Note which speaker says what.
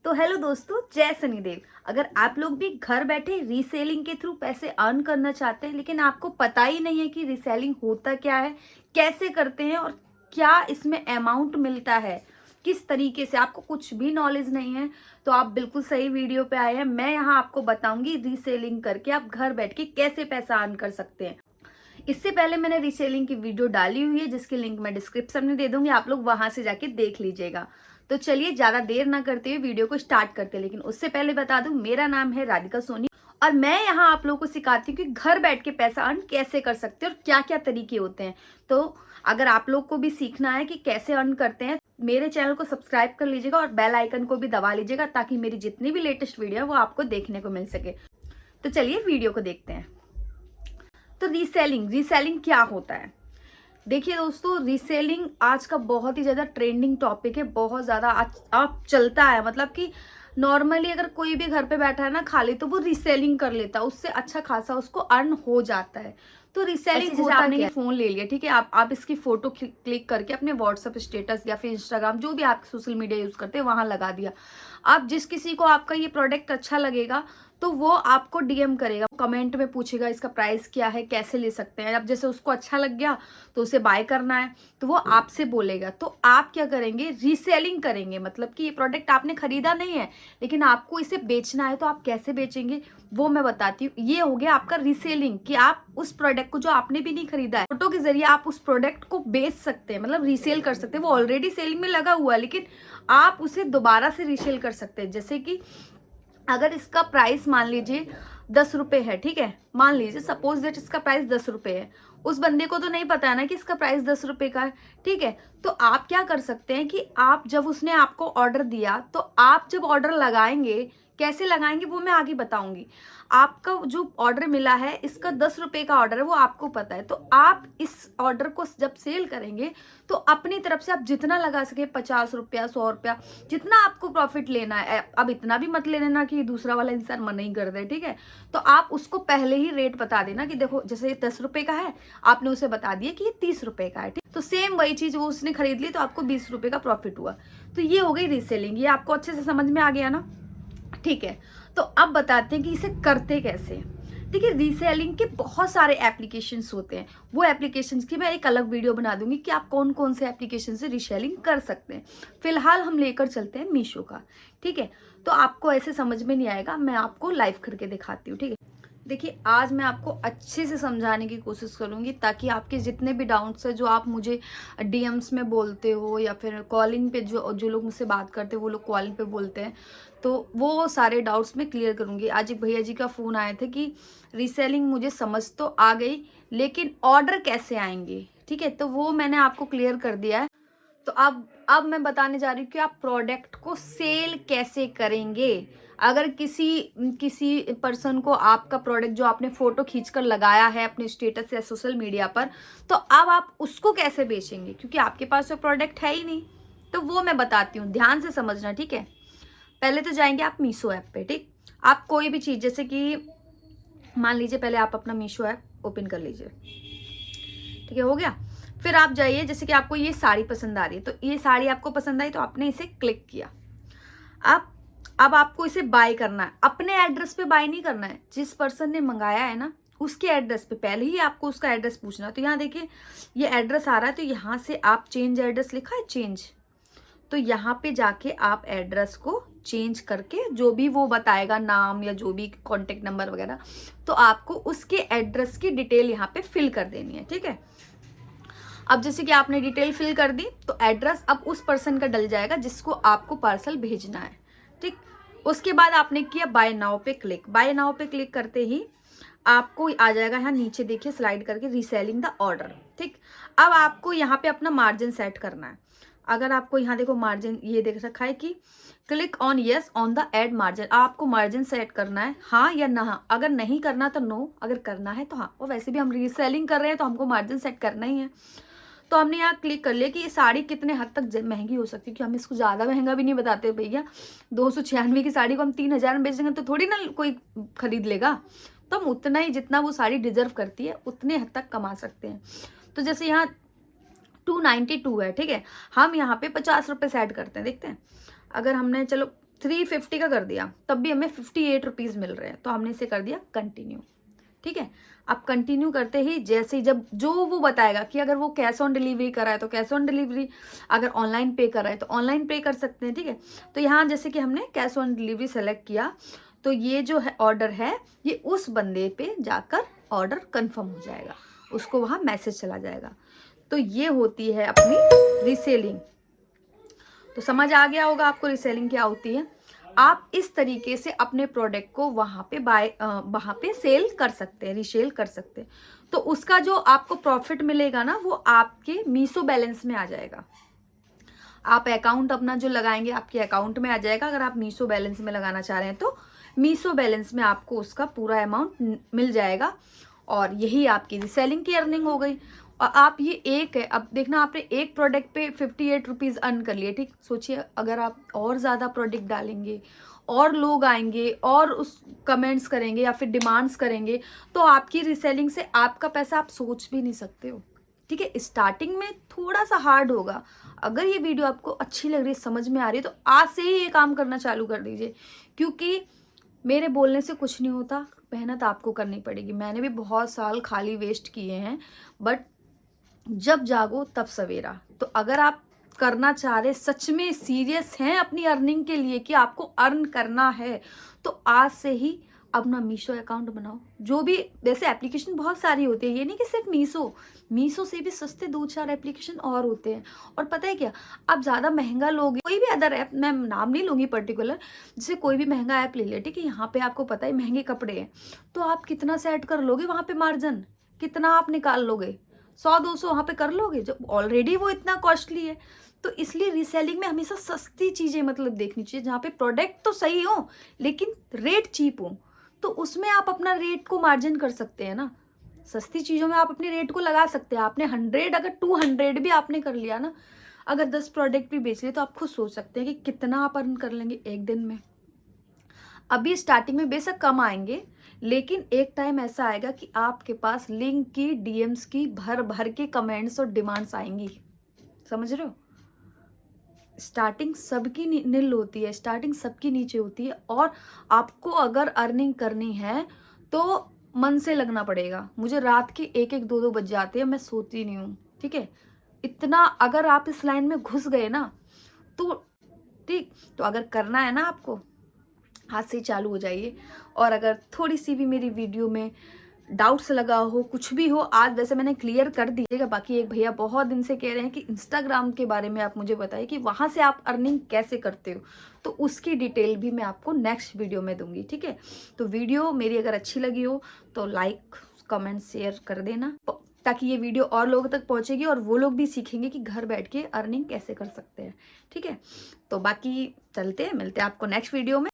Speaker 1: तो हेलो दोस्तों, जय शनिदेव। अगर आप लोग भी घर बैठे रीसेलिंग के थ्रू पैसे अर्न करना चाहते हैं लेकिन आपको पता ही नहीं है कि रीसेलिंग होता क्या है, कैसे करते हैं और क्या इसमें अमाउंट मिलता है, किस तरीके से, आपको कुछ भी नॉलेज नहीं है, तो आप बिल्कुल सही वीडियो पे आए हैं। मैं यहाँ आपको बताऊंगी रीसेलिंग करके आप घर बैठ के कैसे पैसा अर्न कर सकते हैं। इससे पहले मैंने रीसेलिंग की वीडियो डाली हुई है जिसकी लिंक मैं डिस्क्रिप्शन में दे दूंगी, आप लोग वहां से जाके देख लीजिएगा। तो चलिए ज्यादा देर ना करते हुए वीडियो को स्टार्ट करते हैं। लेकिन उससे पहले बता दूं, मेरा नाम है राधिका सोनी और मैं यहाँ आप लोगों को सिखाती हूँ कि घर बैठ के पैसा अर्न कैसे कर सकते हैं और क्या क्या तरीके होते हैं। तो अगर आप लोग को भी सीखना है कि कैसे अर्न करते हैं, मेरे चैनल को सब्सक्राइब कर लीजिएगा और बेल आइकन को भी दबा लीजिएगा ताकि मेरी जितनी भी लेटेस्ट वीडियो है वो आपको देखने को मिल सके। तो चलिए वीडियो को देखते हैं। तो रीसेलिंग क्या होता है? देखिए दोस्तों, रीसेलिंग आज का बहुत ही ज़्यादा ट्रेंडिंग टॉपिक है, बहुत ज़्यादा आज चलता है। मतलब कि नॉर्मली अगर कोई भी घर पे बैठा है ना खाली, तो वो रीसेलिंग कर लेता है, उससे अच्छा खासा उसको अर्न हो जाता है। तो रीसेलिंग जैसे आपने ये फोन ले लिया, ठीक है, आप इसकी फोटो क्लिक करके अपने व्हाट्सएप स्टेटस या फिर इंस्टाग्राम, जो भी आप सोशल मीडिया यूज करते हैं, वहां लगा दिया। आप जिस किसी को आपका ये प्रोडक्ट अच्छा लगेगा तो वो आपको डीएम करेगा, कमेंट में पूछेगा इसका प्राइस क्या है, कैसे ले सकते हैं। अब जैसे उसको अच्छा लग गया तो उसे बाय करना है तो वो आपसे बोलेगा, तो आप क्या करेंगे, रीसेलिंग करेंगे। मतलब कि ये प्रोडक्ट आपने खरीदा नहीं है लेकिन आपको इसे बेचना है, तो आप कैसे बेचेंगे वो मैं बताती हूँ। ये हो गया आपका रीसेलिंग, कि आप उस प्रोडक्ट को जो आपने भी नहीं खरीदा है, फोटो के जरिए आप उस प्रोडक्ट को बेच सकते हैं, मतलब रीसेल कर सकते हैं। वो ऑलरेडी सेलिंग में लगा हुआ है लेकिन आप उसे दोबारा से रीसेल कर सकते हैं। जैसे कि अगर इसका प्राइस मान लीजिए 10 रुपए है, ठीक है, मान लीजिए सपोज दैट इसका प्राइस 10 रुपए है, उस बंदे को तो नहीं पता है ना कि इसका प्राइस 10 रुपए का है, ठीक है। तो आप क्या कर सकते हैं कि आप जब उसने आपको ऑर्डर दिया तो आप जब ऑर्डर लगाएंगे, कैसे लगाएंगे वो मैं आगे बताऊंगी। आपका जो ऑर्डर मिला है, इसका 10 रुपए का ऑर्डर है, वो आपको पता है, तो आप इस ऑर्डर को जब सेल करेंगे तो अपनी तरफ से आप जितना लगा सके, 50 रुपया, 100 रुपया, जितना आपको प्रॉफिट लेना है। अब इतना भी मत ले लेना कि दूसरा वाला इंसान मना ही कर दे, ठीक है। तो आप उसको पहले ही रेट बता देना कि देखो जैसे ये 10 रुपए का है, आपने उसे बता दिया कि ये 30 रुपए का है, ठीक। तो सेम वही चीज वो उसने खरीद ली तो आपको 20 रुपए का प्रॉफिट हुआ। तो ये हो गई रीसेलिंग। ये आपको अच्छे से समझ में आ गया ना, ठीक है। तो अब बताते हैं कि इसे करते कैसे। देखिए, रीसेलिंग के बहुत सारे एप्लीकेशंस होते हैं, वो एप्लीकेशंस की मैं एक अलग वीडियो बना दूंगी कि आप कौन कौन से एप्लीकेशन से रीसेलिंग कर सकते हैं। फिलहाल हम लेकर चलते हैं मीशो का, ठीक है। तो आपको ऐसे समझ में नहीं आएगा, मैं आपको लाइव करके दिखाती हूँ, ठीक है। देखिए, आज मैं आपको अच्छे से समझाने की कोशिश करूंगी ताकि आपके जितने भी डाउट्स है, जो आप मुझे डीएम्स में बोलते हो या फिर कॉलिंग पे, जो जो लोग मुझसे बात करते हैं वो लोग कॉलिंग पे बोलते हैं, तो वो सारे डाउट्स मैं क्लियर करूंगी। आज एक भैया जी का फ़ोन आया था कि रीसेलिंग मुझे समझ तो आ गई लेकिन ऑर्डर कैसे आएंगे, ठीक है, तो वो मैंने आपको क्लियर कर दिया है। तो अब मैं बताने जा रही हूँ कि आप प्रोडक्ट को सेल कैसे करेंगे। अगर किसी किसी पर्सन को आपका प्रोडक्ट जो आपने फोटो खींचकर लगाया है अपने स्टेटस या सोशल मीडिया पर, तो अब आप उसको कैसे बेचेंगे, क्योंकि आपके पास तो प्रोडक्ट है ही नहीं। तो वो मैं बताती हूँ, ध्यान से समझना, ठीक है। पहले तो जाएंगे आप मीशो ऐप पे, ठीक। आप कोई भी चीज, जैसे कि मान लीजिए पहले आप अपना मीशो ऐप ओपन कर लीजिए, ठीक है, हो गया। फिर आप जाइए, जैसे कि आपको ये साड़ी पसंद आ रही है, तो ये साड़ी आपको पसंद आई तो आपने इसे क्लिक किया। अब आपको इसे बाय करना है, अपने एड्रेस पे बाय नहीं करना है, जिस पर्सन ने मंगाया है ना उसके एड्रेस पे पहले ही आपको उसका एड्रेस पूछना है। तो यहाँ देखिए ये एड्रेस आ रहा है, तो यहाँ से आप चेंज एड्रेस, लिखा है चेंज, तो यहाँ पे जाके आप एड्रेस को चेंज करके जो भी वो बताएगा, नाम या जो भी कॉन्टेक्ट नंबर वगैरह, तो आपको उसके एड्रेस की डिटेल यहाँ पे फिल कर देनी है, ठीक है। अब जैसे कि आपने डिटेल फिल कर दी तो एड्रेस अब उस पर्सन का डल जाएगा जिसको आपको पार्सल भेजना है, ठीक। उसके बाद आपने किया बाय नाउ पे क्लिक। बाय नाउ पे क्लिक करते ही आपको आ जाएगा यहाँ नीचे, देखिए स्लाइड करके, रीसेलिंग द ऑर्डर, ठीक। अब आपको यहाँ पे अपना मार्जिन सेट करना है। अगर आपको यहाँ देखो मार्जिन ये देख रखा है कि click on yes on the ad margin, आपको मार्जिन सेट करना है, हाँ या ना। अगर नहीं करना तो नो, अगर करना है तो हाँ। और वैसे भी हम रीसेलिंग कर रहे हैं तो हमको मार्जिन सेट करना ही है। तो हमने यहाँ क्लिक कर लिया कि ये साड़ी कितने हद तक महंगी हो सकती है, कि हम इसको ज़्यादा महंगा भी नहीं बताते भैया। 296 की साड़ी को हम 3000 में बेचेंगे तो थोड़ी ना कोई खरीद लेगा। तो हम उतना ही, जितना वो साड़ी डिजर्व करती है उतने हद तक कमा सकते हैं। तो जैसे यहाँ 292 है, ठीक है, हम यहाँ पे 50 रुपये से ऐड करते हैं, देखते हैं। अगर हमने चलो 350 का कर दिया, तब भी हमें 58 रुपीज़ मिल रहे हैं। तो हमने इसे कर दिया कंटिन्यू। ठीक है, अब कंटिन्यू करते ही जैसे ही जब जो वो बताएगा कि अगर वो कैश ऑन डिलीवरी कर रहा है तो कैश ऑन डिलीवरी, अगर ऑनलाइन पे कर रहा है तो ऑनलाइन पे कर सकते हैं। ठीक है, तो यहाँ जैसे कि हमने कैश ऑन डिलीवरी सेलेक्ट किया, तो ये जो है ऑर्डर है, ये उस बंदे पे जाकर ऑर्डर कंफर्म हो जाएगा, उसको वहाँ मैसेज चला जाएगा। तो ये होती है अपनी रीसेलिंग। तो समझ आ गया होगा आपको रीसेलिंग क्या होती है। आप इस तरीके से अपने प्रोडक्ट को वहाँ पे सेल कर सकते हैं, रीसेल कर सकते हैं। तो उसका जो आपको प्रॉफिट मिलेगा ना, वो आपके मीशो बैलेंस में आ जाएगा। आप अकाउंट अपना जो लगाएंगे आपके अकाउंट में आ जाएगा। अगर आप मीशो बैलेंस में लगाना चाह रहे हैं तो मीशो बैलेंस में आपको उसका पूरा अमाउंट मिल जाएगा, और यही आपकी रीसेलिंग की अर्निंग हो गई। और आप ये एक है, अब देखना आपने एक प्रोडक्ट पे 58 रुपीज़ अर्न कर लिए। ठीक, सोचिए अगर आप और ज़्यादा प्रोडक्ट डालेंगे और लोग आएंगे और उस कमेंट्स करेंगे या फिर डिमांड्स करेंगे, तो आपकी रीसेलिंग से आपका पैसा आप सोच भी नहीं सकते हो। ठीक है, स्टार्टिंग में थोड़ा सा हार्ड होगा। अगर ये वीडियो आपको अच्छी लग रही है, समझ में आ रही है, तो आज से ही ये काम करना चालू कर दीजिए, क्योंकि मेरे बोलने से कुछ नहीं होता, मेहनत आपको करनी पड़ेगी। मैंने भी बहुत साल खाली वेस्ट किए हैं, बट जब जागो तब सवेरा। तो अगर आप करना चाह रहे, सच में सीरियस हैं अपनी अर्निंग के लिए कि आपको अर्न करना है, तो आज से ही अपना मीशो अकाउंट बनाओ। जो भी वैसे एप्लीकेशन बहुत सारी होती है, ये नहीं कि सिर्फ मीशो से भी सस्ते 2-4 एप्लीकेशन और होते हैं। और पता है क्या, आप ज़्यादा महंगा लोगे, कोई भी अदर ऐप, मैं नाम नहीं लूँगी पर्टिकुलर, जैसे कोई भी महंगा ऐप ले ले, ठीक है, यहाँ पे आपको पता है महंगे कपड़े हैं, तो आप कितना सेट कर लोगे वहाँ पे मार्जिन, कितना आप निकाल लोगे, 100-200 वहाँ पे कर लोगे, जब ऑलरेडी वो इतना कॉस्टली है। तो इसलिए रीसेलिंग में हमेशा सस्ती चीज़ें मतलब देखनी चाहिए, जहाँ पे प्रोडक्ट तो सही हो लेकिन रेट चीप हो, तो उसमें आप अपना रेट को मार्जिन कर सकते हैं ना। सस्ती चीज़ों में आप अपने रेट को लगा सकते हैं। आपने 100, अगर 200 भी आपने कर लिया ना, अगर 10 प्रोडक्ट भी बेच लिए, तो आप खुद सोच सकते हैं कि कितना आप अर्न कर लेंगे एक दिन में। अभी स्टार्टिंग में बेशक कम आएंगे, लेकिन एक टाइम ऐसा आएगा कि आपके पास लिंक की, डीएम्स की भर भर के कमेंट्स और डिमांड्स आएंगी। समझ रहे हो, स्टार्टिंग सबकी नील होती है, स्टार्टिंग सबकी नीचे होती है। और आपको अगर अर्निंग करनी है तो मन से लगना पड़ेगा। मुझे रात के 1-1, 2-2 बज जाते हैं, मैं सोती नहीं हूँ। ठीक है, इतना अगर आप इस लाइन में घुस गए ना, तो ठीक, तो अगर करना है ना आपको, हाथ से ही चालू हो जाइए। और अगर थोड़ी सी भी मेरी वीडियो में डाउट्स लगा हो, कुछ भी हो, आज वैसे मैंने क्लियर कर दीजिएगा। बाकी एक भैया बहुत दिन से कह रहे हैं कि इंस्टाग्राम के बारे में आप मुझे बताइए कि वहाँ से आप अर्निंग कैसे करते हो, तो उसकी डिटेल भी मैं आपको नेक्स्ट वीडियो में दूंगी। ठीक है, तो वीडियो मेरी अगर अच्छी लगी हो तो लाइक, कमेंट, शेयर कर देना, ताकि ये वीडियो और लोगों तक पहुँचेगी और वो लोग भी सीखेंगे कि घर बैठ के अर्निंग कैसे कर सकते हैं। ठीक है, तो बाकी चलते हैं, मिलते हैं आपको नेक्स्ट वीडियो में।